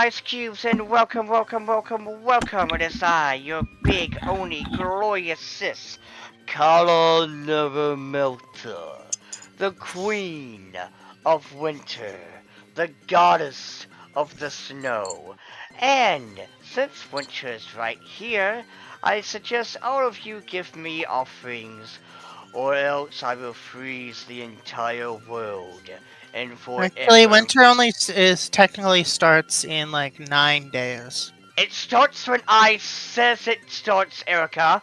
ice cubes, and welcome. It is I, your big, only, glorious sis, Kala Never Melter, the queen of winter, the goddess of the snow. And since winter is right here, I suggest all of you give me offerings, or else I will freeze the entire world and Actually, forever. winter only is technically starts in like 9 days. It starts when I says it starts, Erica.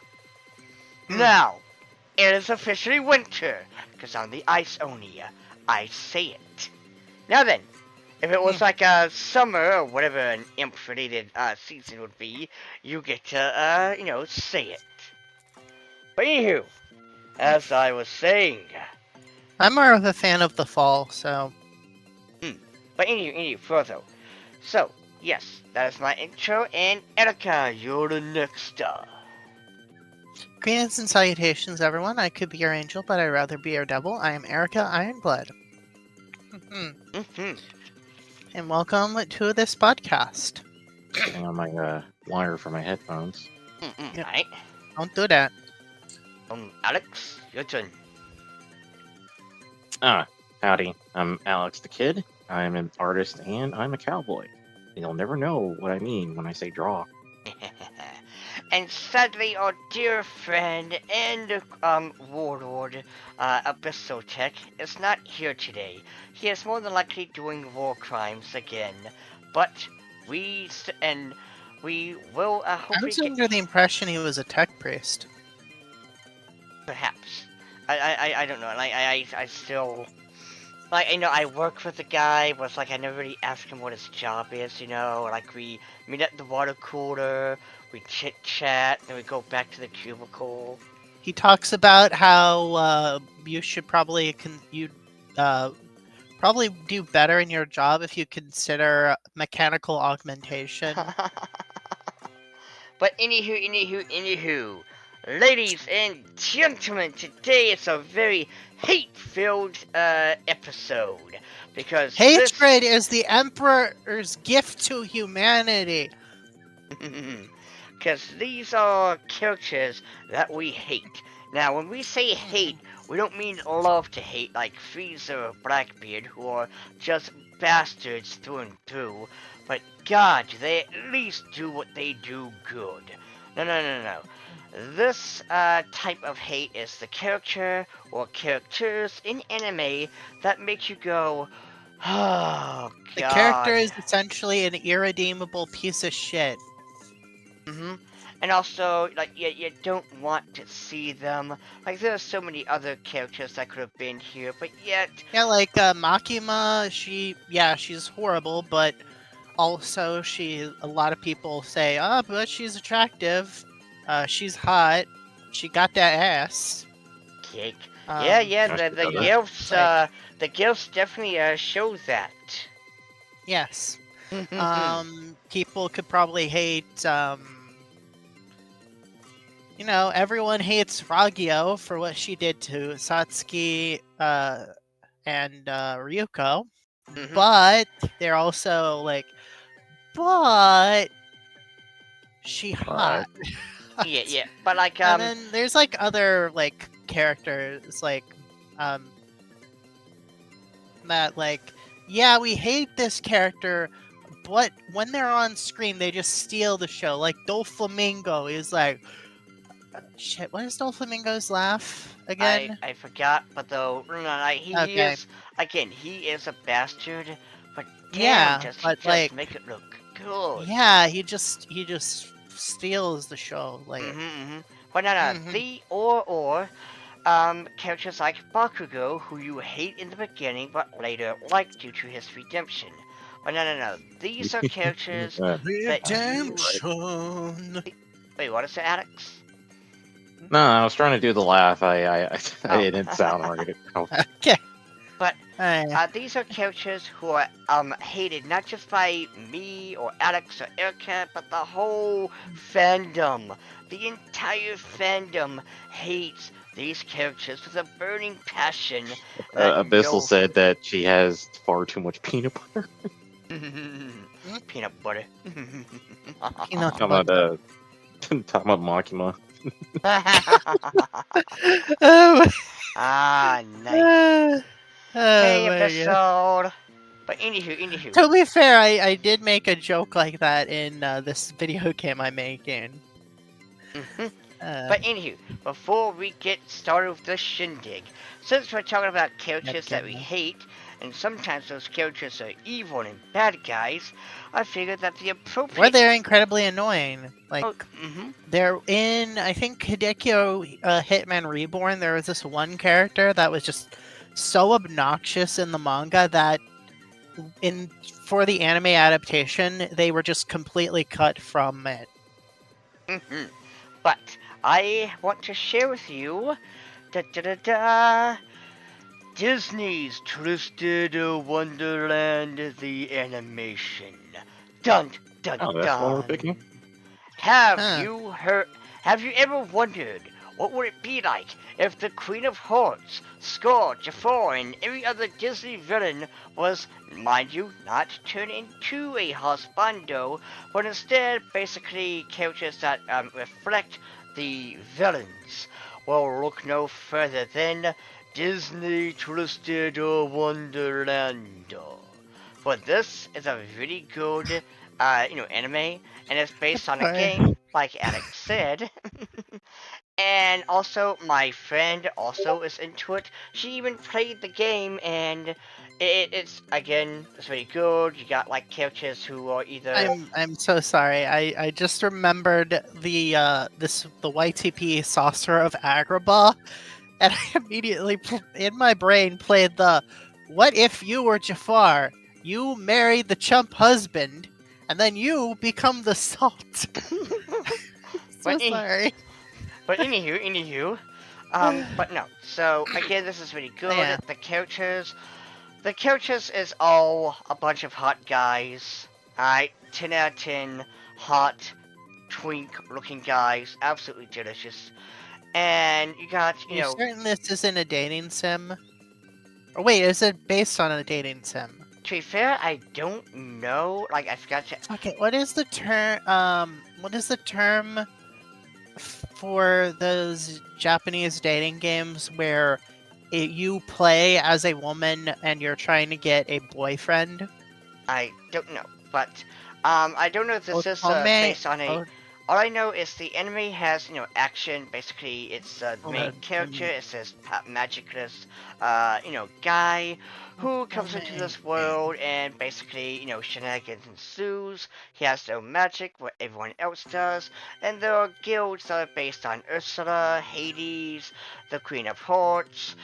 Now, it is officially winter, because I'm the Ice Oni. I say it. Now then, if it was like a summer or whatever an imp-related season would be, you get to, say it. But anywho, as I was saying, I'm more of a fan of the fall, so but anywho, further. So, yes, that is my intro, and Erica, you're the next star. greetings and salutations, everyone. I could be your angel, but I'd rather be your devil. I am Erica Ironblood. And welcome to this podcast. Hang on my wire for my headphones. Yep. Alright. Don't do that. Alex, your turn. Howdy. I'm Alex the Kid. I'm an artist and I'm a cowboy. You'll never know what I mean when I say draw. And sadly, our dear friend and warlord, Abyssotech, is not here today. He is more than likely doing war crimes again. But we will I hopefully was under the impression he was a tech priest. perhaps. I don't know. Like I still. Like, I work with the guy, but it's like I never really ask him what his job is, Like, we meet at the water cooler, we chit-chat, then we go back to the cubicle. He talks about how you should probably probably do better in your job if you consider mechanical augmentation. But anywho, ladies and gentlemen, today is a very hate-filled episode because Hatred is the Emperor's gift to humanity. because these are characters that we hate. Now, when we say hate, we don't mean love to hate like Frieza or Blackbeard, who are just bastards through and through. But God, do they at least do what they do good? No. This type of hate is the character or characters in anime that make you go, oh, God. The character is essentially an irredeemable piece of shit. And also, like, you don't want to see them. Like, there are so many other characters that could have been here, but yet... Yeah, like Makima, she's horrible, but also a lot of people say, but she's attractive. She's hot. She got that ass. Cake. Um, The gifts definitely show that. Yes. People could probably hate, everyone hates Ragyo for what she did to Satsuki and Ryuko. But they're also like, but she hot. Yeah. But like, And then there's like other like characters like that like, yeah, we hate this character, but when they're on screen they just steal the show. Like Doflamingo is like, shit, what is Doflamingo's laugh again? I forgot, but though he is a bastard, but damn, does he just make it look good. Yeah, he just steals the show, like. But characters like Bakugo, who you hate in the beginning, but later like due to his redemption. But no, these are characters Redemption. Wait, what is it, Alex? No, I was trying to do the laugh. I didn't sound right. Okay. But these are characters who are hated not just by me or Alex or Erica, but the whole fandom. The entire fandom hates these characters with a burning passion. Abyssal said that she has far too much peanut butter. Peanut butter. Peanut Talking about butter. talking about Makima. Oh, Ah, nice. oh Hey, my god. episode. But anywho. To be fair, I did make a joke like that in this video game I'm making. Mhm. Uh, But anywho, before we get started with the shindig, since we're talking about characters that we Goodness. hate, and sometimes those characters are evil and bad guys, I figured that the or appropriate. they're incredibly annoying. Like, Oh, mm-hmm. they're in, I think, Hideki Hitman Reborn, there was this one character that was just so obnoxious in the manga that for the anime adaptation, they were just completely cut from it. Mm-hmm. But I want to share with you Disney's Twisted Wonderland, the animation. Dun dun Oh, that's what we're picking. dun. Have Huh. you heard? Have you ever wondered what would it be like if the Queen of Hearts, Scar, Jafar, and every other Disney villain was, mind you, not turned into a husbando, but instead basically characters that reflect the villains? Well, look no further than Disney Twisted Wonderland. But this is a really good, anime, and it's based on a Sorry. game, like Alex said. And also, my friend also is into it. She even played the game, and it's again, it's really good. You got like characters who are either. I'm so sorry. I just remembered the YTP Saucer of Agrabah, and I immediately in my brain played the "What if you were Jafar? You marry the chump husband, and then you become the salt." So But sorry. But anywho, but no. So again, this is really good. Yeah. The characters is all a bunch of hot guys. Alright, 10 out of 10, hot, twink-looking guys, absolutely delicious. And you got, You certain this isn't a dating sim? Or wait, is it based on a dating sim? to be fair, I don't know. Like, I forgot to. Okay, what is the term? What is the term for those Japanese dating games where you play as a woman and you're trying to get a boyfriend? I don't know, but I don't know if this is based on a. All I know is the anime has, action. Basically, it's the main character. It says magicless, guy who comes into this world and basically, shenanigans ensues. He has no magic, what everyone else does, and there are guilds that are based on Ursula, Hades, the Queen of Hearts,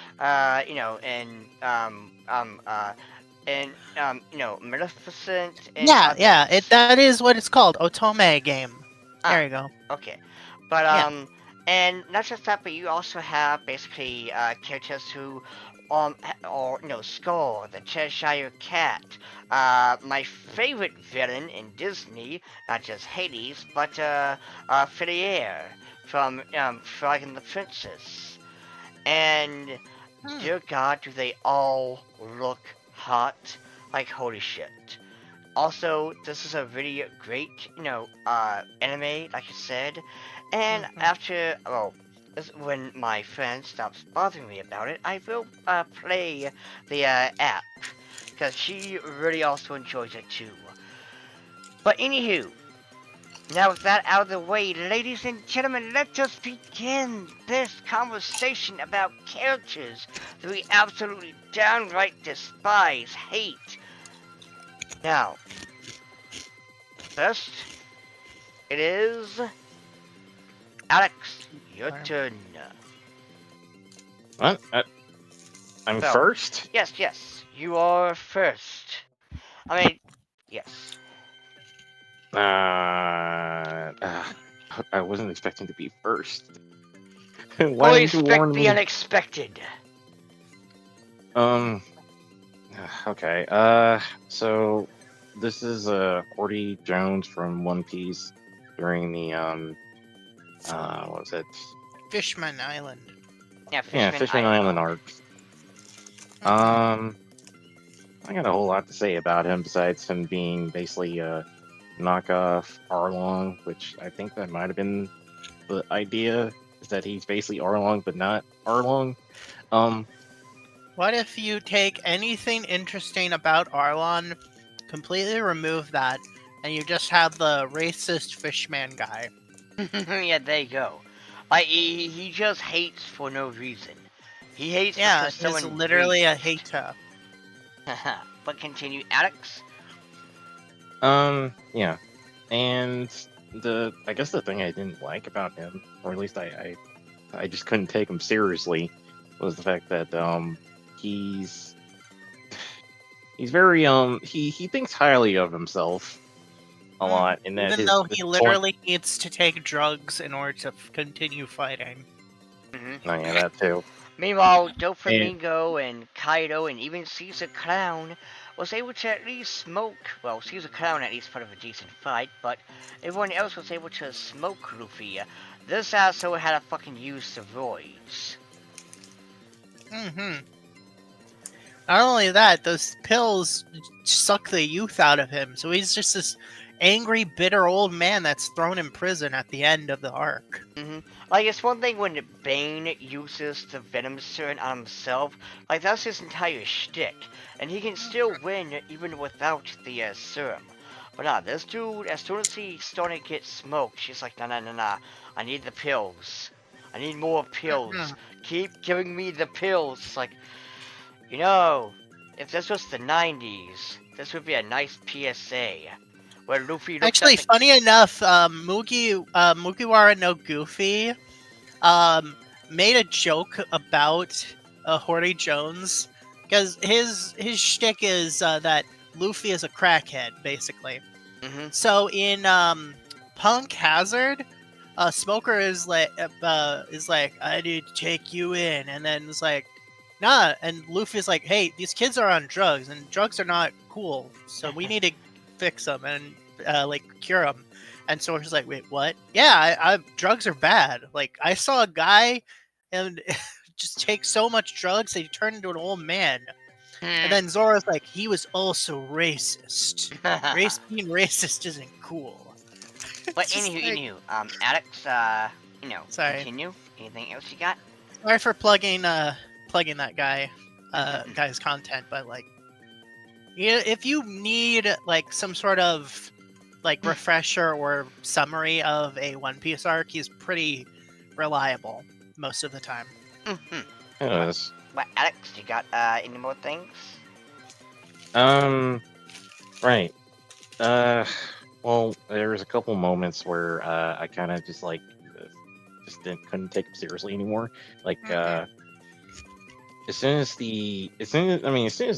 Maleficent. And yeah, that is what it's called, Otome game. There you go. Okay, but Yeah. and not just that, but you also have basically characters who, or Skull, the Cheshire Cat, my favorite villain in Disney, not just Hades, but Filaire from Frog and the Princess, and dear God, do they all look hot? Like holy shit. Also, this is a really great, anime, like I said. And after, when my friend stops bothering me about it, I will play the app because she really also enjoys it too. But anywho, now with that out of the way, ladies and gentlemen, let us begin this conversation about characters that we absolutely downright despise, hate. Now, first, it is Alex, your turn. What? I'm So, first? Yes, you are first. I mean, yes. I wasn't expecting to be first. Why Fully didn't you warn expect the me? unexpected. Okay. So this is Horty Jones from One Piece during the what was it? Fishman Island. Yeah, Fishman Island arc. I got a whole lot to say about him besides him being basically a knockoff Arlong, which I think that might have been the idea, is that he's basically Arlong but not Arlong. Um, What if you take anything interesting about Arlon, completely remove that, and you just have the racist fishman guy? Yeah, there you go. Like, he just hates for no reason. He hates Yeah, because he's someone literally a racist. hater. But continue, Alex. yeah, and I guess the thing I didn't like about him, or at least I just couldn't take him seriously, was the fact that he's very he thinks highly of himself a lot, and that Even his though the he point. literally needs to take drugs in order to continue fighting. Mm-hmm. Oh yeah, that too. Meanwhile, And Doflamingo and Kaido and even Caesar Clown was able to at least smoke. Well, Caesar Clown at least put up a decent fight, but everyone else was able to smoke Luffy. This asshole had to fucking use steroids. Mm-hmm. Not only that, those pills suck the youth out of him, so he's just this angry, bitter old man that's thrown in prison at the end of the arc. Mm-hmm. Like, it's one thing when Bane uses the Venom serum on himself, like, that's his entire shtick, and he can still win even without the serum. But nah, this dude, as soon as he started to get smoked, she's like, nah, I need the pills. I need more pills. Keep giving me the pills. It's like, you know, if this was the 90s, this would be a nice PSA. Where Luffy looks Actually, at the... funny enough, Mugiwara no Goofy made a joke about Horty Jones because his shtick is that Luffy is a crackhead, basically. Mm-hmm. So in Punk Hazard, Smoker is like I need to take you in, and then it's like nah, and Luffy's like, hey, these kids are on drugs, and drugs are not cool, so we need to fix them and like cure them. And Soldier's like, wait, what? Yeah, drugs are bad. Like I saw a guy and just take so much drugs that he turned into an old man. And then Zoro's like, he was also racist. Being racist isn't cool. But Just anywho, Alex, Sorry. continue. Anything else you got? Sorry for plugging that guy's content, but like, if you need like some sort of like refresher or summary of a One Piece arc, he's pretty reliable most of the time. Mm-hmm. yes. But Alex, you got any more things? Right. Well, there was a couple moments where I kind of just like couldn't take him seriously anymore. Like as soon as the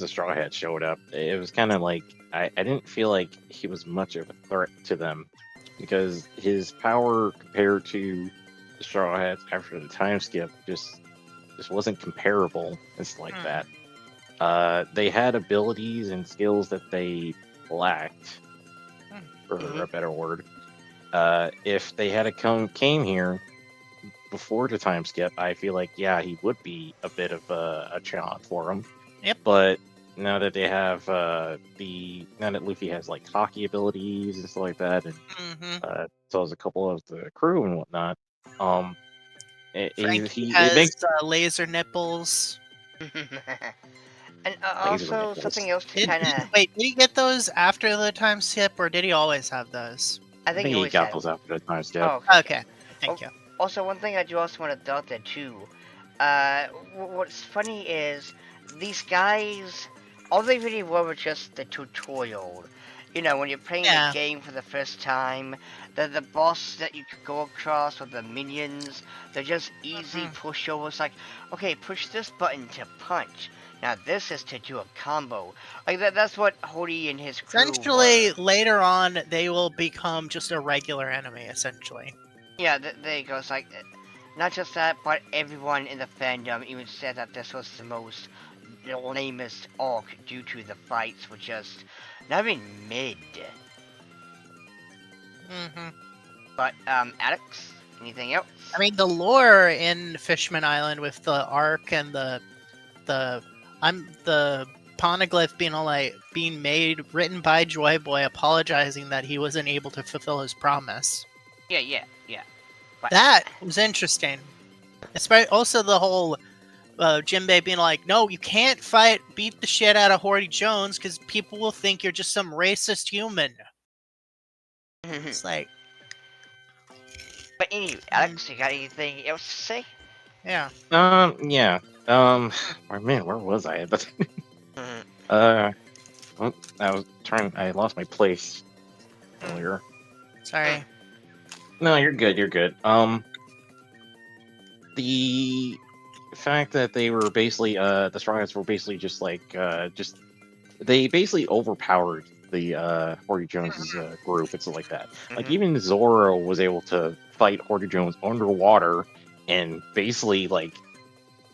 Straw Hat showed up, it was kind of like I didn't feel like he was much of a threat to them because his power compared to the Straw Hats after the time skip just wasn't comparable and stuff like that. They had abilities and skills that they lacked, for a better word. If they had came here before the time skip, I feel like he would be a bit of a challenge for him. Yep. But now that they have now that Luffy has like hockey abilities and stuff like that, and so has a couple of the crew and whatnot, Frankie it has makes laser nipples. And Laser also nipples. something else to Did kind of... did he get those after the time skip, or did he always have those? I I think think you he always got had... those after the time skip. Oh, Okay, thank you. Also, one thing I do also want to dot there too. What's funny is these guys, all they really were was just the tutorial. You know, when you're playing the game for the first time, the boss that you could go across with the minions, they're just easy pushovers. Like, okay, push this button to punch. Now this is to do a combo. Like that's what Hody and his crew Essentially, were. later on, they will become just a regular enemy. Essentially. Yeah, there it goes. Like, not just that, but everyone in the fandom even said that this was the lamest arc due to the fights were just not even mid. But Alex, anything else? I mean, the lore in Fishman Island with the arc and the poneglyph being made, written by Joy Boy, apologizing that he wasn't able to fulfill his promise. Yeah. But That was interesting. Especially also the whole Jinbei being like, "No, you can't beat the shit out of Horty Jones because people will think you're just some racist human." It's like, but anyway, Alex, you got anything else to say? yeah. Yeah. Man, where was I? Mhm. Well, I lost my place earlier. Sorry. No, you're good. You're good. The fact that they were basically, the strongest were basically just they basically overpowered the Horty Jones's group and stuff like that. Like Mhm. even Zoro was able to fight Horty Jones underwater and basically like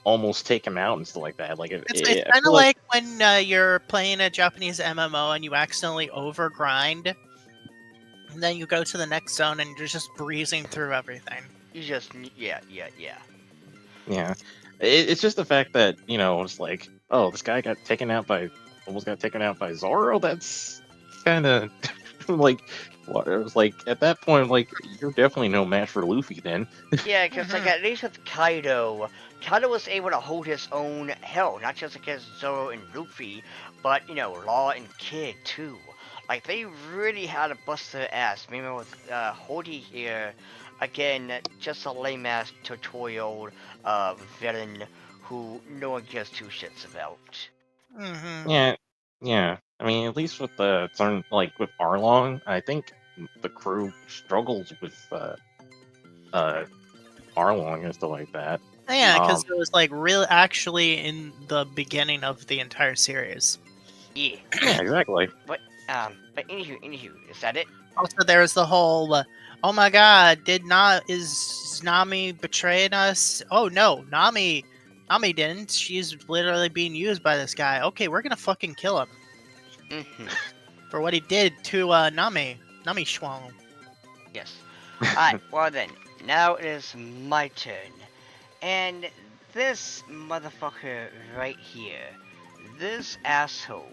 almost take him out and stuff like that. Like It's I kind of feel like like when you're playing a Japanese MMO and you accidentally overgrind, and then you go to the next zone and you're just breezing through everything. You just yeah. yeah, it's just the fact that it's like, oh, this guy almost got taken out by Zoro. That's kind of like what it was like at that point. Like you're definitely no match for Luffy then. Yeah, because like at least with Kaido was able to hold his own, hell, not just against Zoro and Luffy, but Law and Kid too. Like they really had to bust their ass. Maybe with Horty here, again, just a lame ass tutorial villain who no one gives two shits about. Mm-hmm. Yeah. I mean, at least with like with Arlong, I think the crew struggles with Arlong and stuff like that. Yeah, because Um, it was like real actually in the beginning of the entire series. Yeah. yeah, exactly. But anywho, is that it? Also, there was the whole, oh my god, is Nami betraying us? Oh no, Nami didn't. She's literally being used by this guy. Okay, we're gonna fucking kill him Mm-hmm. for what he did to Nami Schwang. Yes. Alright, well then, now it is my turn. And this motherfucker right here, this asshole,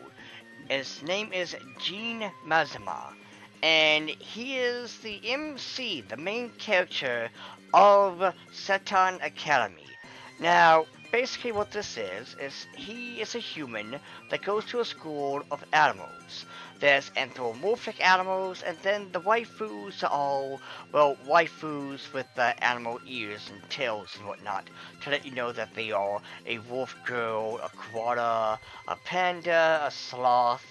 his name is Gene Mazama. And he is the MC, the main character of Seton Academy. Now, basically what this is he is a human that goes to a school of animals. There's anthropomorphic animals, and then the waifus are all, well, waifus with animal ears and tails and whatnot, to let you know that they are a wolf girl, a koala, a panda, a sloth,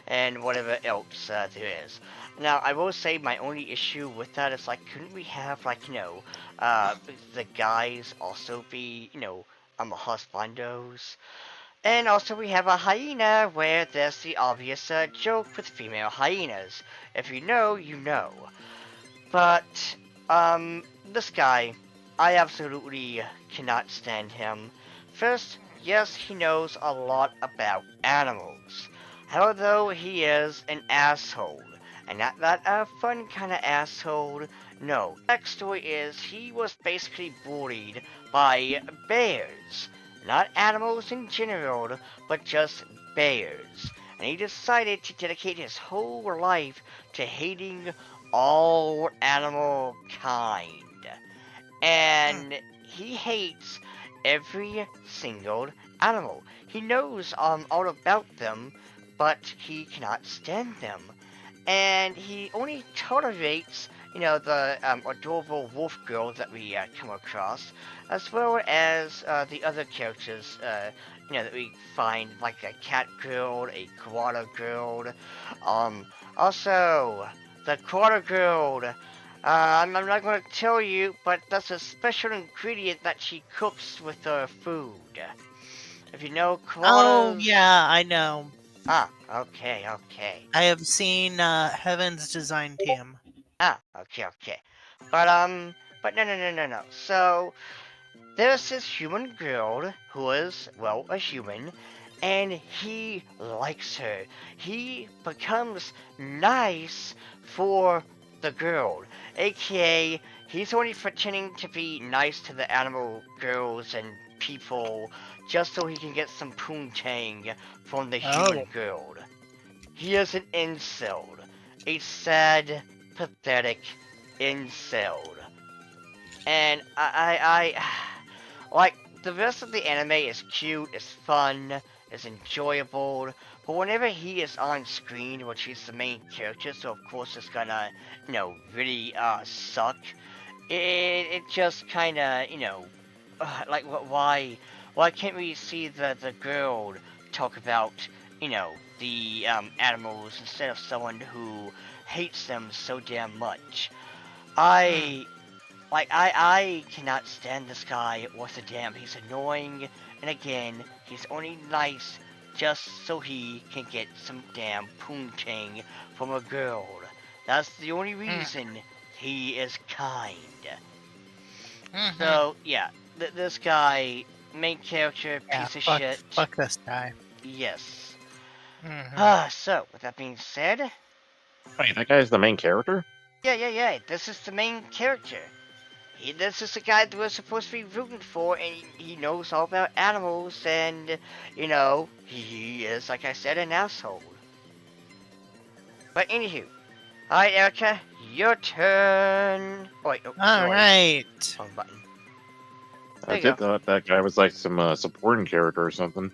and whatever else there is. Now, I will say my only issue with that is, like, couldn't we have, like, the guys also be, husbandos? And also we have a hyena where there's the obvious joke with female hyenas. If you know, you know. But, this guy, I absolutely cannot stand him. First, yes, he knows a lot about animals. Although he is an asshole. And not that fun kind of asshole. No. Backstory is he was basically bullied by bears. Not animals in general, but just bears. And he decided to dedicate his whole life to hating all animal kind. And he hates every single animal. He knows all about them, but he cannot stand them. And he only tolerates, the adorable wolf girl that we come across, as well as the other characters, that we find, like a cat girl, a koala girl. Also, the koala girl. I'm not going to tell you, but that's a special ingredient that she cooks with her food. If you know koalas... Oh yeah, I know. Ah, okay. I have seen Heaven's Design Team. Ah, okay. But no. So, there's this human girl who is, well, a human, and he likes her. He becomes nice for the girl, aka he's only pretending to be nice to the animal girls and people just so he can get some poontang from the Oh. human girl. He is an incel. A sad, pathetic incel. And I like, the rest of the anime is cute, is fun, is enjoyable, but whenever he is on screen, which he's the main character, so of course it's gonna, really, suck, it just kinda, like, why can't we see the girl talk about, the, animals instead of someone who hates them so damn much? I cannot stand this guy worth a damn. He's annoying, and again, he's only nice just so he can get some damn poontang from a girl. That's the only reason he is kind. So, yeah, this guy, main character, piece of shit. Fuck this guy. Yes. Mhm. So, with that being said, Wait, that guy's the main character? yeah, this is the main character. This is the guy that we're supposed to be rooting for, and he knows all about animals, and, he is, like I said, an asshole. But anywho, alright, Erica, your turn. Oh, wait, All sorry. right. Wrong button. I There you did thought that guy was like some supporting character or something.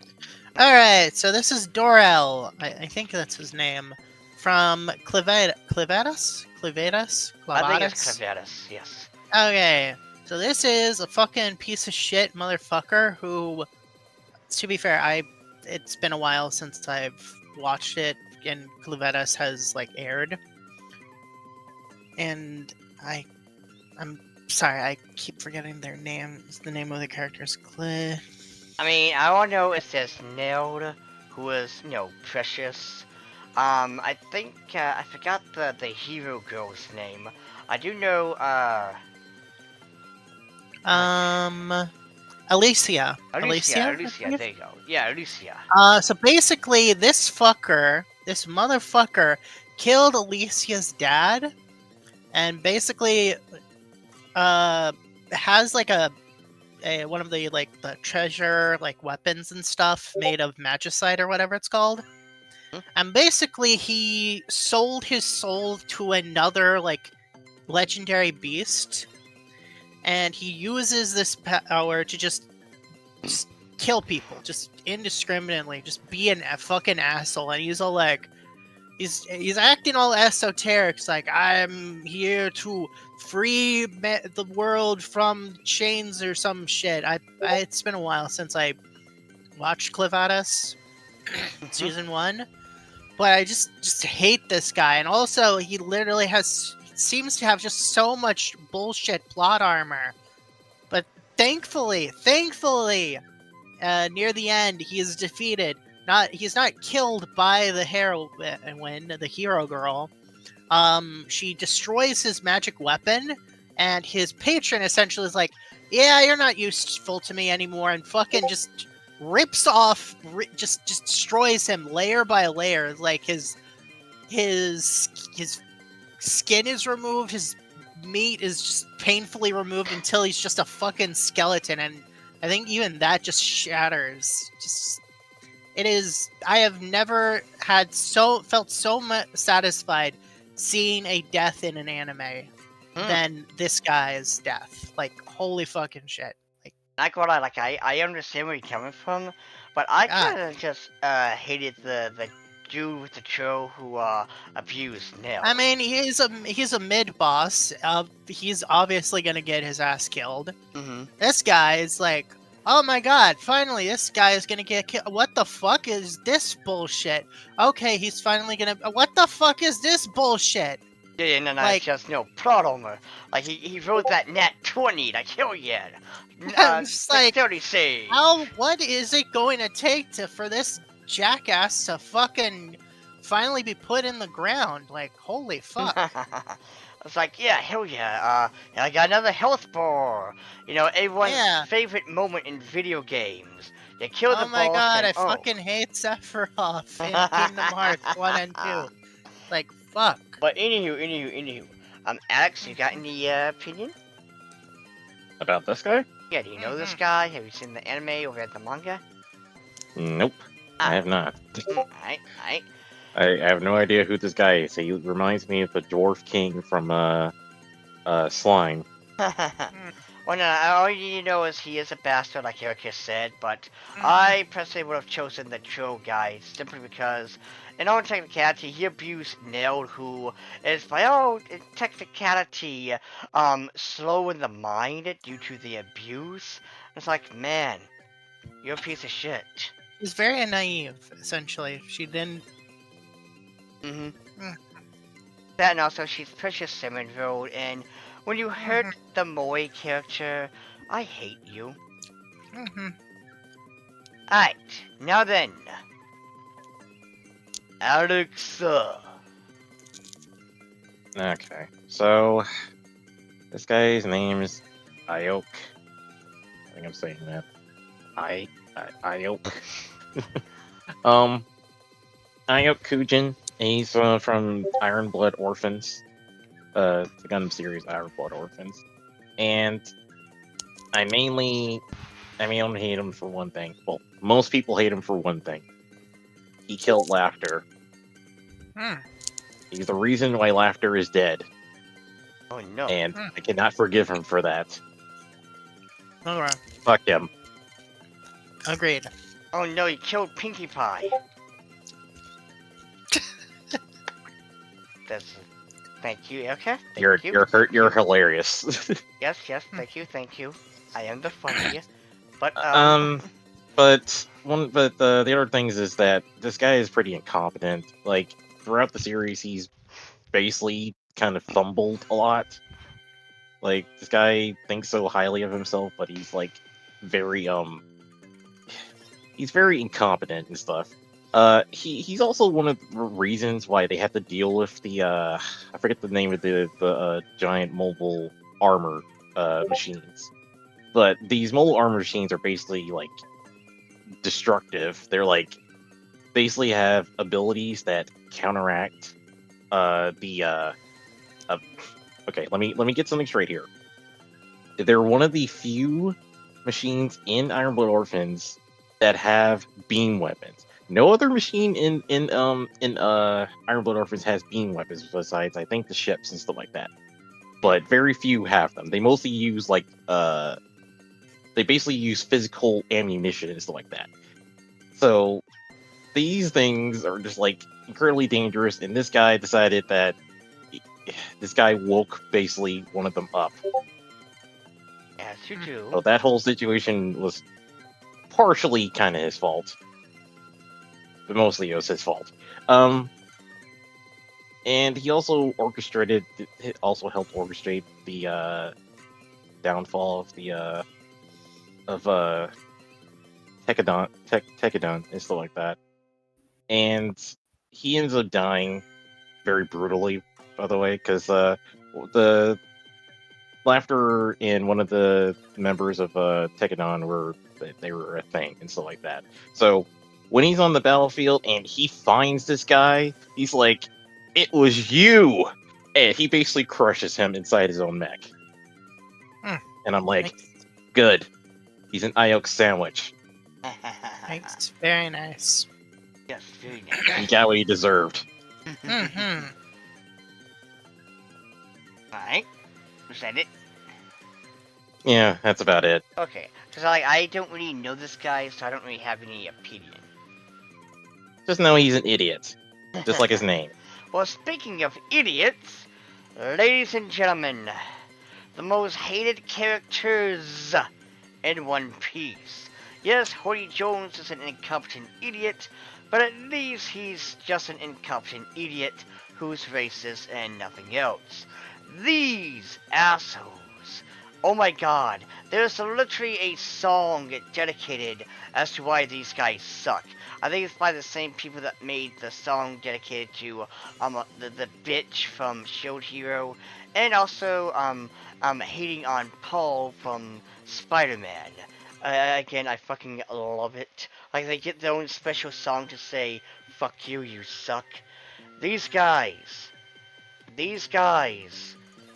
All right. So this is Dorel. I think that's his name. From Clivedas? I think it's Clavatus, yes. Okay. So this is a fucking piece of shit motherfucker who, to be fair, it's been a while since I've watched it and Clivedas has like aired. And I'm sorry, I keep forgetting their names. The name of the characters. I mean, I don't know if there's Neld, who is, precious. I think, I forgot the hero girl's name. I do know, Alicia. Alicia, I believe? there you go. Yeah, Alicia. So basically, this motherfucker, killed Alicia's dad, and basically, has like a one of the like the treasure like weapons and stuff made of magicite or whatever it's called. And basically, he sold his soul to another like legendary beast, and he uses this power to just kill people, just indiscriminately, just be a fucking asshole. And he's all like, he's acting all esoteric. It's like, I'm here to free the world from chains or some shit. It's been a while since I watched Clivadas season 1, but I just hate this guy. And also, he literally seems to have just so much bullshit plot armor. But thankfully, near the end, he is defeated. He's not killed by the heroine, the hero girl. She destroys his magic weapon, and his patron essentially is like, "Yeah, you're not useful to me anymore," and fucking just rips off, just destroys him layer by layer. Like his skin is removed, his meat is just painfully removed until he's just a fucking skeleton, and I think even that just shatters. It is. I have never felt so much satisfied seeing a death in an anime than this guy's death. Like, holy fucking shit. Like, not gonna lie, like I understand where you're coming from, but I kind of just hated the dude with the crow who abused Nell. I mean, he's a mid boss. He's obviously gonna get his ass killed. Mm-hmm. This guy is like, oh my god, finally this guy is gonna get killed. What the fuck is this bullshit? Okay, he's finally gonna. What the fuck is this bullshit? Yeah, no, like, it's just plot armor. Like he wrote that nat 20, like hell yeah. I'm just like, 36. what is it going to take for this jackass to fucking finally be put in the ground? Like, holy fuck. It's like, yeah, hell yeah, and I got another health bar. Everyone's favorite moment in video games. You kill the boss. Oh my god, and, I fucking hate Sephiroth in Kingdom Hearts 1 and 2. Like, fuck. But anywho, Alex, you got any opinion? About this guy? Yeah, do you know this guy? Have you seen the anime or read the manga? Nope, I have not. Alright, alright. I have no idea who this guy is. He reminds me of the Dwarf King from Slime. Well, no, all you need to know is he is a bastard, like Erica said, but I personally would have chosen the Troll guy simply because, in all technicality, he abused Nell, who is, by all technicality, slow in the mind due to the abuse. It's like, man, you're a piece of shit. She's very naive, essentially. She didn't. Mm-hmm. Mm. That and also she's Precious Simonville, and when you hurt the Moe character, I hate you. Alright, now then. Alexa. Okay, so this guy's name is Ayok. I think I'm saying that. Ayok. Ayok Kujin. He's from Iron Blood Orphans. The Gundam series Iron Blood Orphans. And I mainly hate him for one thing. Well, most people hate him for one thing. He killed Laughter. He's the reason why Laughter is dead. Oh no. And I cannot forgive him for that. Alright. Fuck him. Agreed. Oh no, you killed Pinkie Pie. That's. Thank you, okay? Thank you. You're hilarious. Yes, thank you. I am the funny. But but the other things is that this guy is pretty incompetent. Like throughout the series, he's basically kind of fumbled a lot. Like this guy thinks so highly of himself, but he's like very he's very incompetent and stuff. He's also one of the reasons why they have to deal with the I forget the name of the giant mobile armor machines. But these mobile armor machines are basically like destructive. They're like basically have abilities that counteract okay, let me get something straight here. They're one of the few machines in Iron Blood Orphans that have beam weapons. No other machine in Iron Blood Orphans has beam weapons besides I think the ships and stuff like that. But very few have them. They mostly use like they basically use physical ammunition and stuff like that. So these things are just like incredibly dangerous, and this guy decided that this guy woke basically one of them up. yes, you do. So that whole situation was partially kind of his fault, but mostly it was his fault. And he also helped orchestrate the downfall of the Tekadon and stuff like that. And he ends up dying very brutally, by the way, because the Laughter and one of the members of Tekadon were a thing and stuff like that. So when he's on the battlefield and he finds this guy, he's like, "It was you!" And he basically crushes him inside his own mech. And I'm like, good. He's an Ayok sandwich. Thanks. Very nice. Yes, very nice. He got what he deserved. Alright. Was that it? Yeah, that's about it. Okay. Because I don't really know this guy, so I don't really have any opinion. Just know he's an idiot. Just like his name. Well, speaking of idiots, ladies and gentlemen, the most hated characters in One Piece. Yes, Hoodie Jones is an incompetent idiot, but at least he's just an incompetent idiot who's racist and nothing else. These assholes. Oh my god, there's literally a song dedicated as to why these guys suck. I think it's by the same people that made the song dedicated to the bitch from Shield Hero, and also hating on Paul from Spider-Man. Again, I fucking love it. Like, they get their own special song to say, "Fuck you, you suck." These guys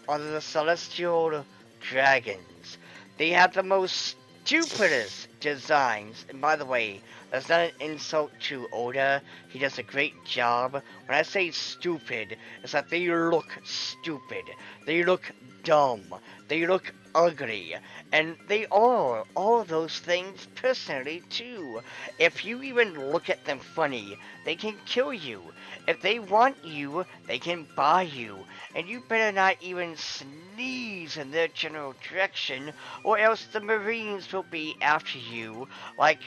are the Celestial Dragons. They have the most stupidest designs. And by the way, that's not an insult to Oda. He does a great job. When I say stupid, it's that they look stupid. They look dumb. They look ugly. And they are all of those things personally too. If you even look at them funny, they can kill you. If they want you, they can buy you. And you better not even sneeze in their general direction, or else the Marines will be after you like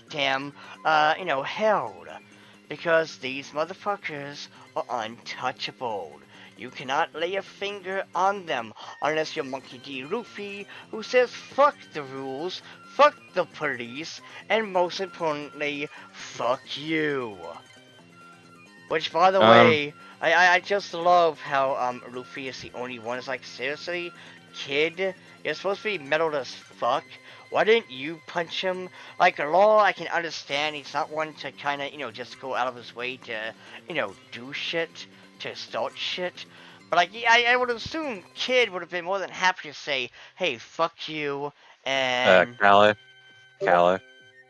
damn, hell. Because these motherfuckers are untouchable. You cannot lay a finger on them unless you're Monkey D. Luffy, who says fuck the rules, fuck the police, and most importantly, fuck you. Which, by the way, I just love how Luffy is the only one. It's like, seriously, kid, you're supposed to be metal as fuck. Why didn't you punch him? Like, Law, I can understand. He's not one to kind of, just go out of his way to, do shit, to start shit. But, like, I would assume Kid would have been more than happy to say, hey, fuck you, and... Kala,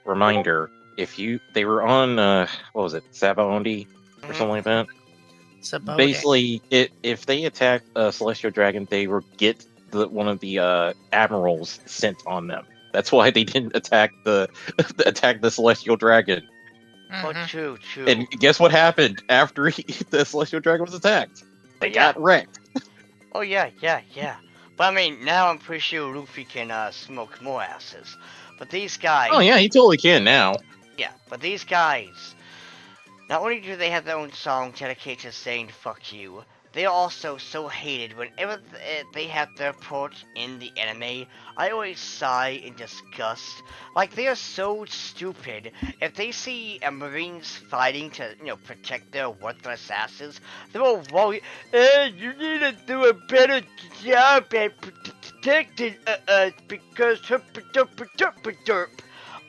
reminder, they were on, what was it, Sabaondi, or something like that? Sabode. Basically, if they attacked a Celestial Dragon, they would get one of the admirals sent on them. That's why they didn't attack the Celestial Dragon. Oh, true. And guess what happened after the Celestial Dragon was attacked? They got wrecked. Oh, yeah. But, I mean, now I'm pretty sure Luffy can smoke more asses. But these guys... Oh, yeah, he totally can now. Yeah, but these guys... Not only do they have their own song dedicated to saying fuck you, they are also so hated. Whenever they have their part in the anime, I always sigh in disgust. Like, they are so stupid. If they see Marines fighting to, protect their worthless asses, they will worry, you need to do a better job at protecting because derp.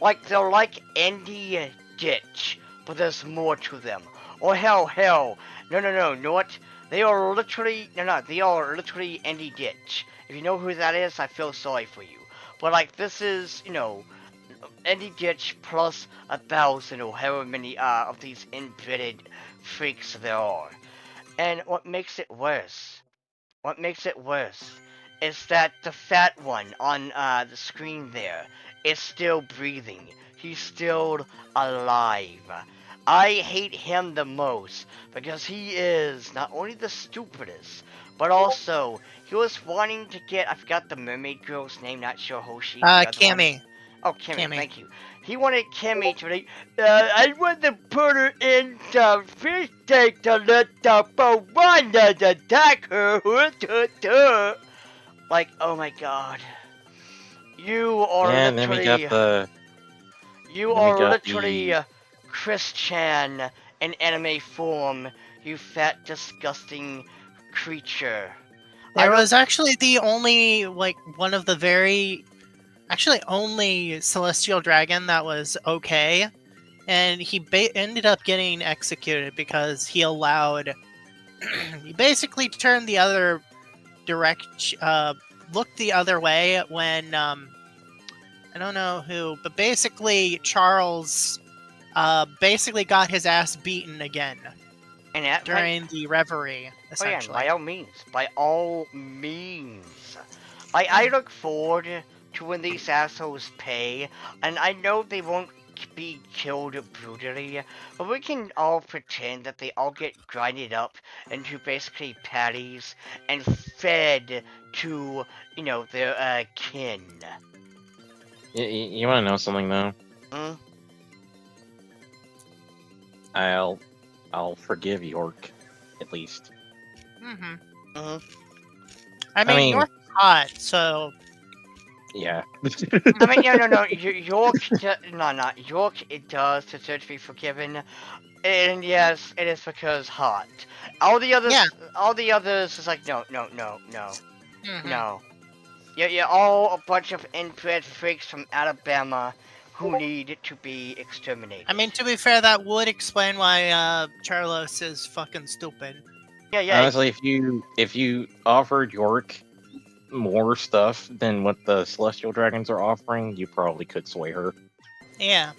Like, they're like Andy Ditch. But there's more to them. Or hell. No, you know what? They are literally Andy Ditch. If you know who that is, I feel sorry for you. But like, this is, Andy Ditch plus 1,000 or however many of these inbred freaks there are. And what makes it worse is that the fat one on the screen there is still breathing. He's still alive. I hate him the most because he is not only the stupidest, but also he was wanting to get, I forgot the mermaid girl's name, not sure Hoshi. Cammy. Oh, Cammy, thank you. He wanted Cammy to like, I want to put her in the fish tank to let the piranhas attack her. Like, oh my god. You are and literally... then we got the... You are literally Chris Chan in anime form, you fat, disgusting creature. There was actually the only, one of the only Celestial Dragon that was okay, and he ended up getting executed because he allowed... he basically turned the other looked the other way when, I don't know who, but basically Charles basically got his ass beaten again during the reverie, essentially. Oh yeah, by all means. I look forward to when these assholes pay, and I know they won't be killed brutally, but we can all pretend that they all get grinded up into basically patties and fed to, their kin. You want to know something, though? I'll forgive York, at least. I mean, York's hot, so... Yeah. I mean, no. York, York, it does deserve to be forgiven. And yes, it is because hot. All the others is like, no. No. You're all a bunch of inbred freaks from Alabama who need to be exterminated. I mean, to be fair, that would explain why Charlos is fucking stupid. Yeah. Honestly, if you offered York more stuff than what the celestial dragons are offering, you probably could sway her. Yeah.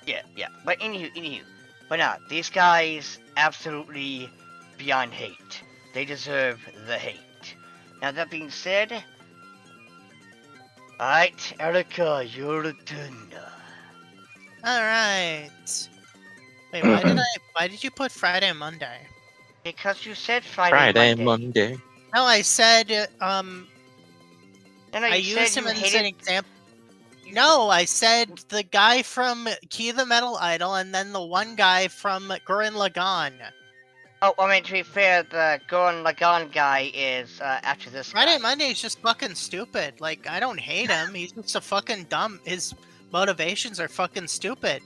Yeah. But anywho. But nah, these guys absolutely beyond hate. They deserve the hate. Now that being said, alright, Erica, your turn. Alright. Wait, why did you put Friday and Monday? Because you said Friday, Friday, Monday. Monday. No, I said, No, I you said used him you as hated... an example. No, I said the guy from Key the Metal Idol and then the one guy from Gurren Lagann. Oh, I mean, to be fair, the Gurren Lagann guy is after this Friday guy. and Monday is just fucking stupid. Like, I don't hate him. He's just a fucking dumb. His motivations are fucking stupid.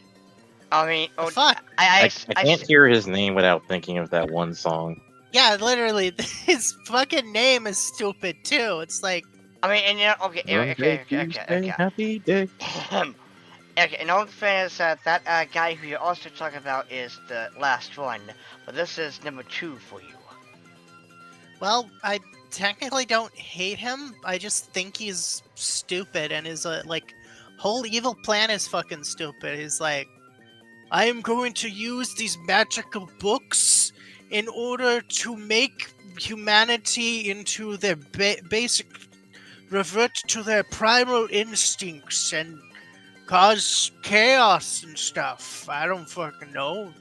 I mean, The fuck? I can't hear his name without thinking of that one song. Yeah, literally, his fucking name is stupid too. It's like, I mean, and you know, okay. Happy day. Okay, in all fairness, that guy who you're also talking about is the last one, but this is number 2 for you. well, I technically don't hate him. I just think he's stupid and his like whole evil plan is fucking stupid. He's like, I am going to use these magical books in order to make humanity into their basic, revert to their primal instincts and cause chaos and stuff. I don't fucking know.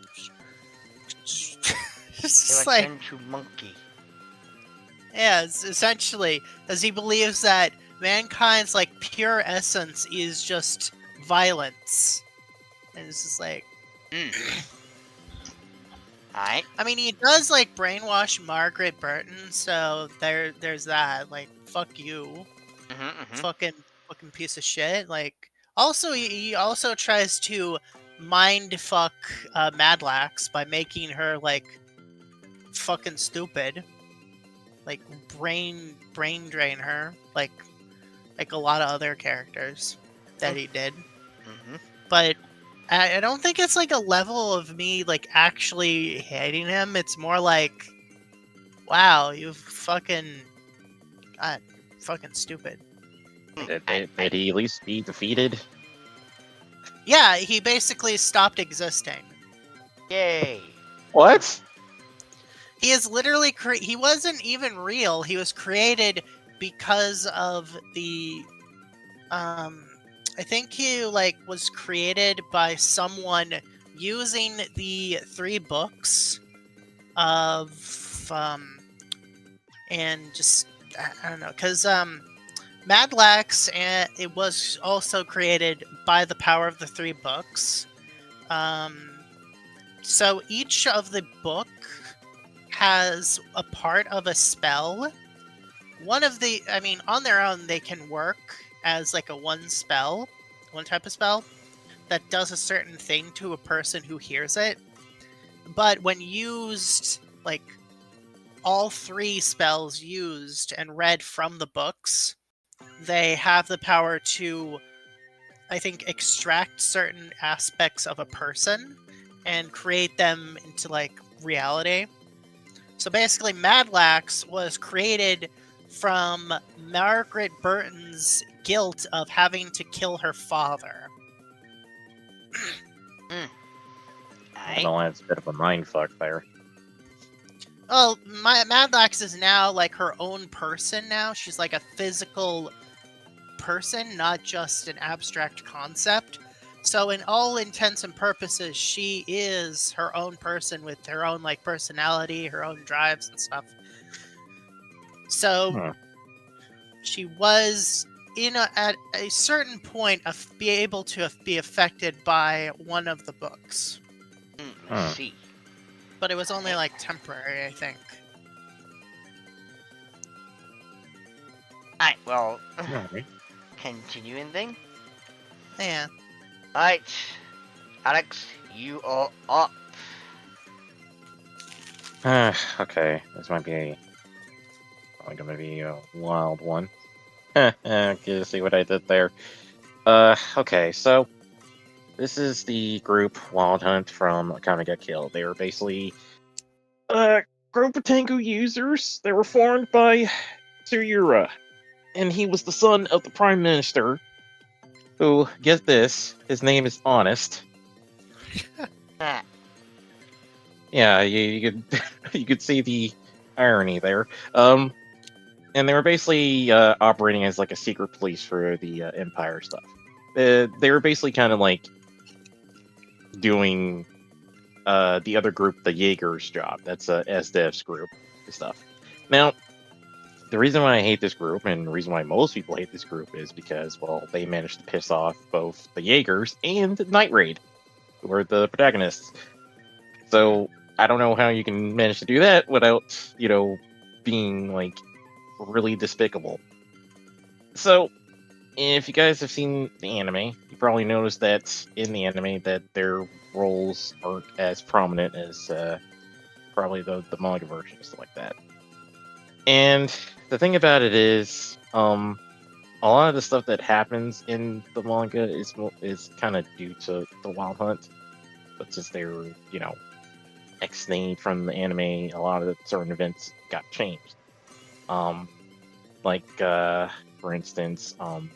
It's They just like like, turn to monkey. yeah, it's essentially, as he believes that mankind's like pure essence is just violence. And it's just like, Alright. I mean, he does like brainwash Margaret Burton, so there's that. Like, fuck you, fucking piece of shit. Like, also he also tries to mind fuck Madlax by making her like fucking stupid, like brain drain her, like a lot of other characters that he did. But I don't think it's like a level of me like actually hating him. It's more like, wow, you fucking, God, fucking stupid. Did he at least be defeated? Yeah, he basically stopped existing. Yay. What? He is literally he wasn't even real. He was created because of the I think he like was created by someone using the 3 books of and just I don't know, cuz Madlax, and it was also created by the power of the 3 books. So each of the book has a part of a spell. One of the, I mean, on their own, they can work as like a one type of spell that does a certain thing to a person who hears it. But when used, like all 3 spells used and read from the books, they have the power to, I think, extract certain aspects of a person and create them into like reality. So basically, Madlax was created from Margaret Burton's guilt of having to kill her father. I know that's a bit of a mindfuck there. Well, Madlax is now like her own person now. She's like a physical person, not just an abstract concept. So in all intents and purposes, she is her own person with her own like personality, her own drives and stuff. So she was at a certain point be able to be affected by one of the books. Let's see. But it was only like temporary, I think. Alright, well, continuing thing. Yeah. Alright, Alex, you are up. Okay, this might be probably gonna be a wild one. Okay, see what I did there. Okay, so this is the group Wild Hunt from Akame Got Killed. They were basically a group of Tengu users. They were formed by Tsuyura. and he was the son of the prime minister. Who, get this, his name is Honest. Ah, Yeah, you could you could see the irony there. And they were basically operating as like a secret police for the Empire stuff. They were basically kind of like doing the other group, the Jaeger's job. That's SDev's group and stuff. Now, the reason why I hate this group, and the reason why most people hate this group, is because, well, they managed to piss off both the Jaegers and Night Raid, who are the protagonists. So I don't know how you can manage to do that without, being like really despicable. So if you guys have seen the anime, you probably noticed that in the anime that their roles aren't as prominent as probably the manga version, stuff like that. And the thing about it is, a lot of the stuff that happens in the manga is kind of due to the Wild Hunt, but since they were, extant from the anime, a lot of the certain events got changed. Like for instance, God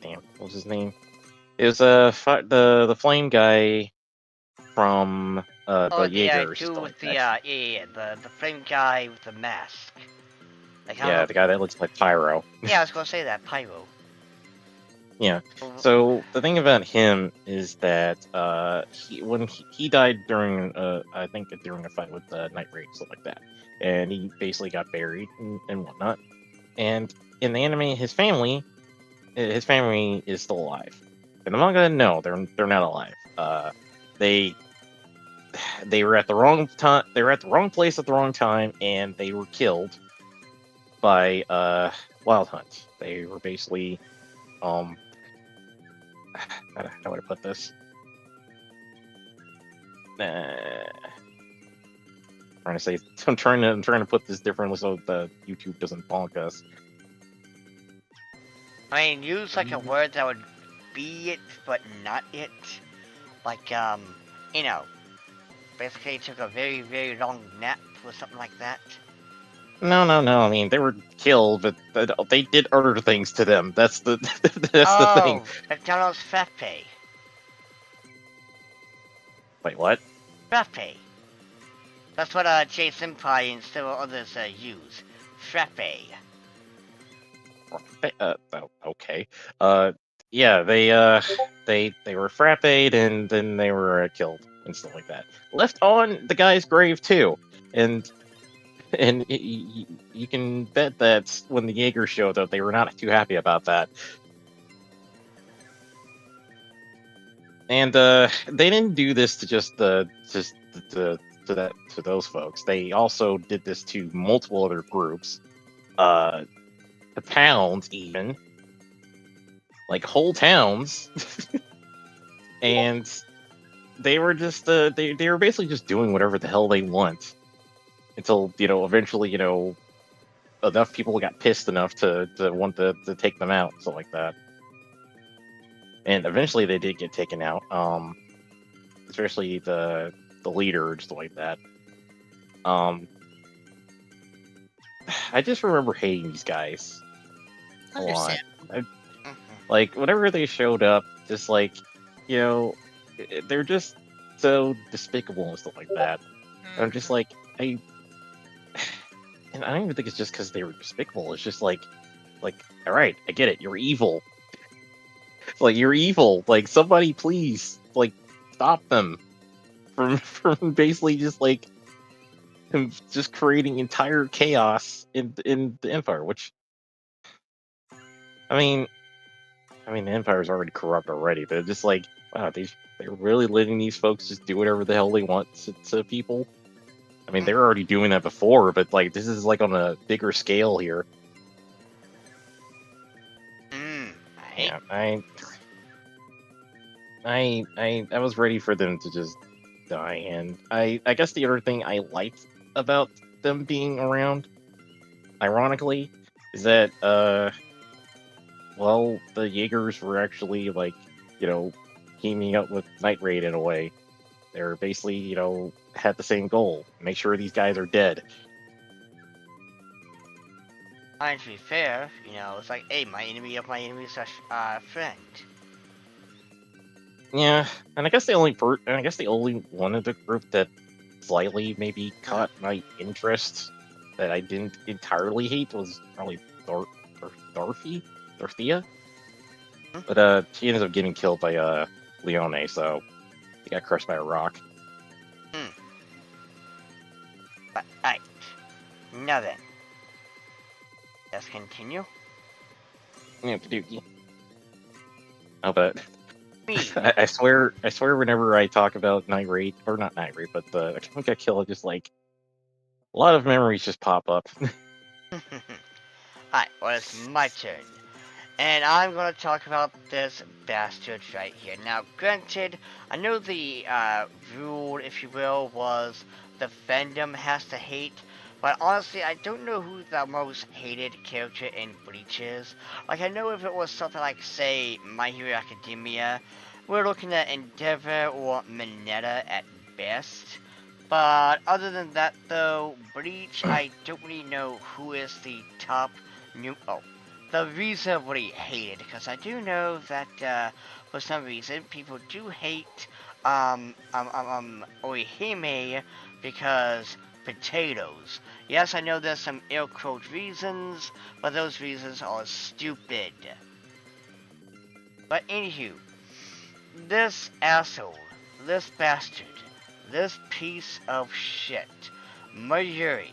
damn, what was his name? It was the flame guy from oh, the the Jaegers. dude stuff with like the that. the flame guy with the mask. Like, I don't Yeah, know. the guy that looks like Pyro. Yeah, I was gonna say that Pyro. Yeah. Oh, So the thing about him is that when he died during I think during a fight with Night Raid, stuff like that, and he basically got buried and whatnot. And in the anime, his family is still alive. In the manga, no, they're not alive. They they were at the wrong time. They were at the wrong place at the wrong time, and they were killed by Wild Hunt. They were basically how would I put this? Trying to say, I'm trying to put this differently so the YouTube doesn't bonk us. I mean, use like a word that would be it, but not it. Like, basically took a very, very long nap or something like that. No. I mean, they were killed, but they did other things to them. That's the that's the thing. Oh, McDonald's frappe. Wait, what? Frappe. That's what Jay Senpai and several others use. Frappe. Okay. Yeah, they were frapped and then they were killed and stuff like that. Left on the guy's grave too, and you can bet that when the Jaeger showed up, they were not too happy about that. And they didn't do this to just to those folks. They also did this to multiple other groups, to towns even, like whole towns, and they were just they were basically just doing whatever the hell they want until eventually enough people got pissed enough to want to take them out, so like that. And eventually they did get taken out, especially the leader, just like that. I just remember hating these guys a lot. Understand. Like whenever they showed up, just like they're just so despicable and stuff like that. And I'm just like and I don't even think it's just because they were despicable. It's just like, all right, I get it. You're evil. Like you're evil. Like somebody, please, like stop them from basically just like him just creating entire chaos in the Empire. Which, I mean, the Empire's already corrupt already. They're just like, wow, they're really letting these folks just do whatever the hell they want to people. I mean, they were already doing that before, but like this is like on a bigger scale here. Yeah, I was ready for them to just die, and I guess the other thing I liked about them being around, ironically, is that well, the Jaegers were actually like teaming up with Night Raid in a way. They were basically had the same goal: make sure these guys are dead. And to be fair, it's like, hey, my enemy of my enemy is a friend. Yeah, and I guess the only one of the group that slightly maybe caught my interest that I didn't entirely hate was probably Dorothea. Hmm? But she ended up getting killed by Leone, so he got crushed by a rock. But, alright. Now then. Let's continue. Yeah, Paduki. Oh, but Me. I swear, whenever I talk about Night Raid, or not Night Raid, but the Account Got Killed, just like a lot of memories just pop up. Alright, well, it's my turn. And I'm going to talk about this bastard right here. Now, granted, I know the rule, if you will, was the fandom has to hate, but honestly, I don't know who the most hated character in Bleach is. Like, I know if it was something like, say, My Hero Academia, we're looking at Endeavor or Mineta at best. But other than that, though, Bleach, I don't really know who is the top new. Oh, the reasonably hated, because I do know that for some reason people do hate Oihime because potatoes. Yes, I know there's some ill quote reasons, but those reasons are stupid. But anywho, this asshole, this bastard, this piece of shit, Mayuri.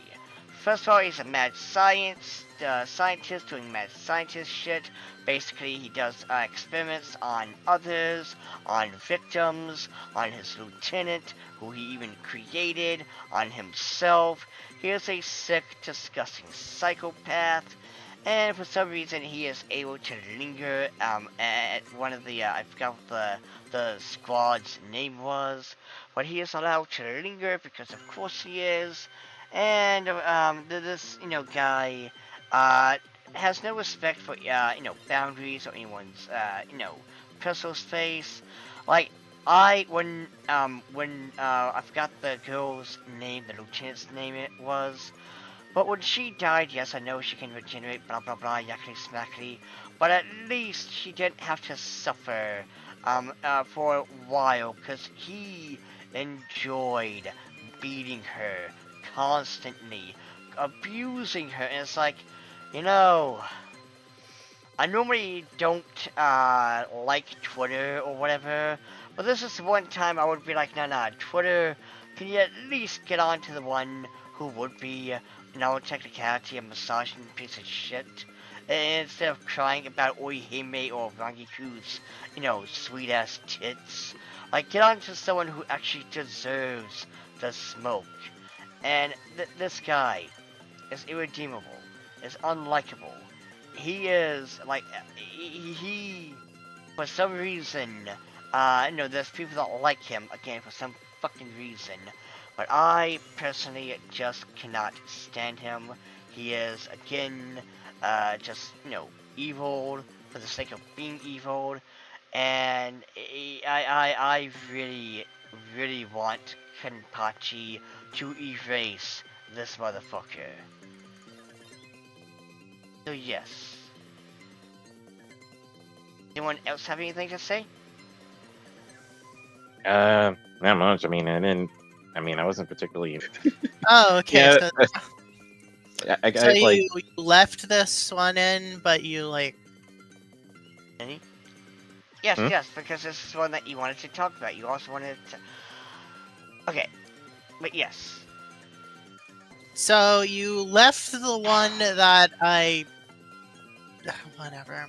First of all, he's a mad scientist doing mad scientist shit. Basically, he does experiments on others, on victims, on his lieutenant, who he even created, on himself. He is a sick, disgusting psychopath. And for some reason, he is able to linger at one of the, I forgot what the squad's name was, but he is allowed to linger because of course he is. And this guy has no respect for boundaries or anyone's personal space. Like when I forgot the girl's name, the lieutenant's name it was. But when she died, yes, I know she can regenerate, blah blah blah, yakety smackety. But at least she didn't have to suffer for a while, because he enjoyed beating her constantly, abusing her, and it's like, you know, I normally don't like Twitter or whatever, but this is the one time I would be like, nah, Twitter, can you at least get on to the one who would be, in all technicality, a misogynist piece of shit, instead of crying about Oihime or Rangiku's, sweet ass tits. Like, get on to someone who actually deserves the smoke. And this guy is irredeemable, is unlikable. He is, like, he for some reason, there's people that like him, again, for some fucking reason. But I personally just cannot stand him. He is, again, just, evil for the sake of being evil. And I really, really want Kenpachi to erase this motherfucker. So yes. Anyone else have anything to say? Not much. I mean, I wasn't particularly. Oh, okay. Yeah, So, I so you, like. you left this one in, but you like. Any? Yes, Hmm? yes, because this is one that you wanted to talk about. You also wanted to. Okay, but yes. So you left the one that I. Whatever.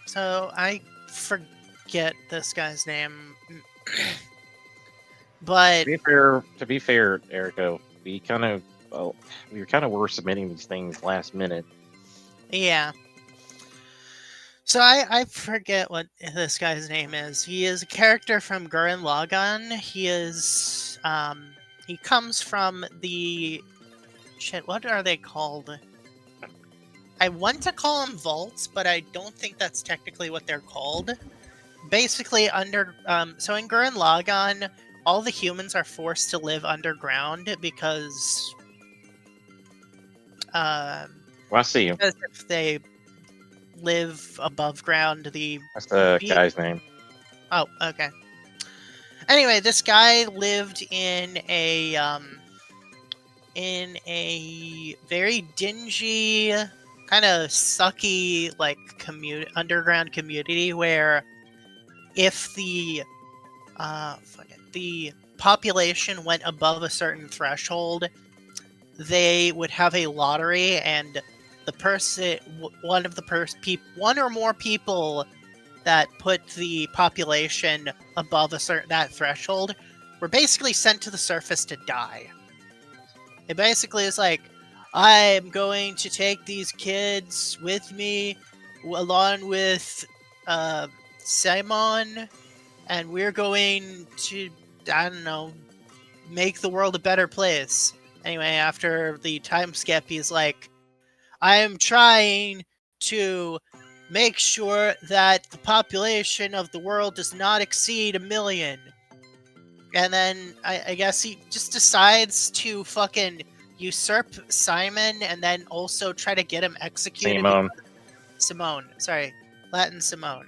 So I forget this guy's name. But To be fair, Erico, we kind of, were submitting these things last minute. yeah. So I forget what this guy's name is. He is a character from Gurren Lagann. He comes from the shit. What are they called? I want to call them vaults, but I don't think that's technically what they're called. Basically, so in Gurren Lagann, all the humans are forced to live underground because Colosseum. as if they live above ground. That's the Be- guy's name. Oh, okay. Anyway, this guy lived in a very dingy, kind of sucky, like underground community where if the population went above a certain threshold, they would have a lottery, and the person, one or more people that put the population above that threshold were basically sent to the surface to die. It basically is like, I'm going to take these kids with me, along with Simon, and we're going to, I don't know, make the world a better place. Anyway, after the time skip, he's like, I am trying to make sure that the population of the world does not exceed 1 million. And then I guess he just decides to fucking usurp Simon and then also try to get him executed. Simone. Sorry. Latin Simone.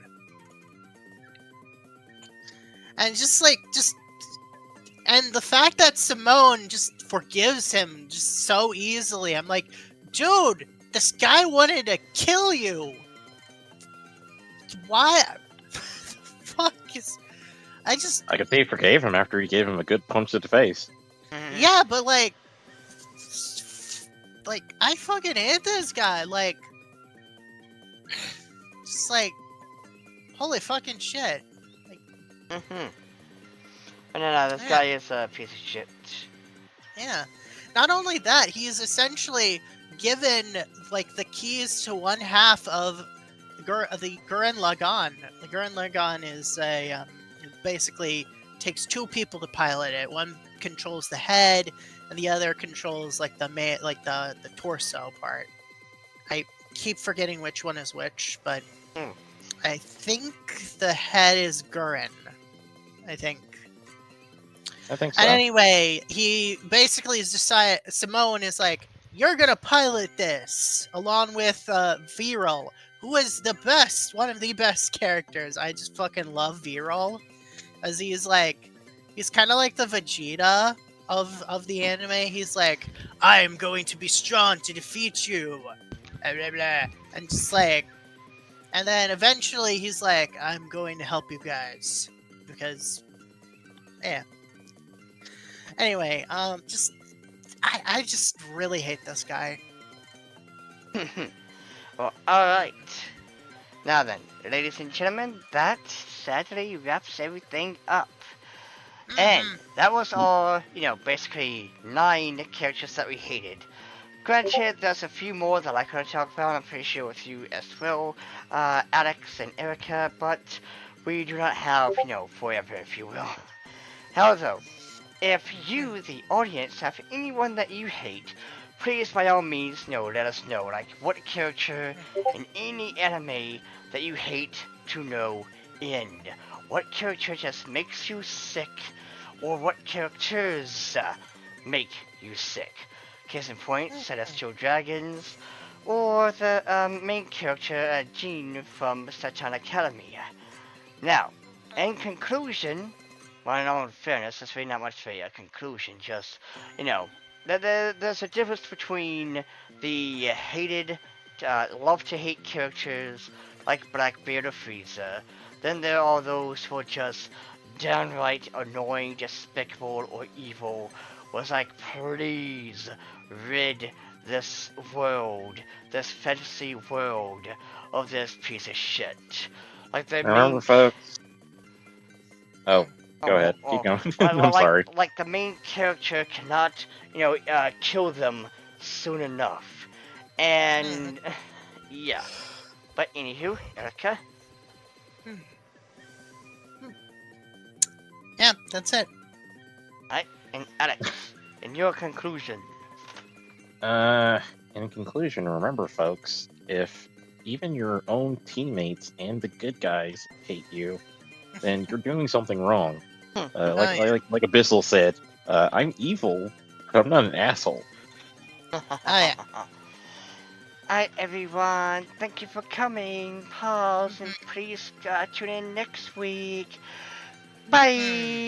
And and the fact that Simone just forgives him just so easily, I'm like, dude, this guy wanted to kill you. Why? Fuck is. I could say he forgave him after he gave him a good punch to the face. Yeah, but like I fucking hate this guy. Like, just like, holy fucking shit. Like, And then this guy is a piece of shit. Yeah. Not only that, he is essentially given like the keys to one half of the Gurren Lagann. The Gurren Lagann is basically takes two people to pilot it. One controls the head, and the other controls like the torso part. I keep forgetting which one is which, but I think the head is Gurren. I think so. And anyway, he basically has decided. Simone is like, "You're gonna pilot this," along with Viral, who is one of the best characters. I just fucking love Viral, as he's kind of like the Vegeta of the anime. He's like, "I'm going to be strong to defeat you," blah, blah, blah. And just like, and then eventually he's like, "I'm going to help you guys," because, yeah. Anyway, I just really hate this guy. Well, alright. Now then, ladies and gentlemen, that sadly wraps everything up. And that was all, basically 9 characters that we hated. Granted, there's a few more that I could talk about, I'm pretty sure with you as well, Alex and Erica, but we do not have, forever, if you will. However, if you, the audience, have anyone that you hate, please by all means, let us know, like, what character in any anime that you hate to no end. What character just makes you sick, or what characters make you sick. Case in point, Celestial Dragons, or the main character, Jean from Satan Academy. Now, in conclusion, well, in all fairness, there's really not much of a conclusion, just, there's a difference between the hated, love-to-hate characters like Blackbeard or Frieza. Then there are those who are just downright annoying, despicable, or evil. Was like, please rid this world, this fantasy world, of this piece of shit. Like the Remember, folks. Oh. Go ahead. Keep going. I'm sorry. Like the main character cannot, kill them soon enough. And, yeah. But anywho, Erica? Yeah, that's it. Alright, and Alex, in your conclusion? In conclusion, remember, folks, if even your own teammates and the good guys hate you, then you're doing something wrong. Like Abyssal said, I'm evil, but I'm not an asshole. Oh, yeah. Alright, everyone. Thank you for coming. Pause and please tune in next week. Bye.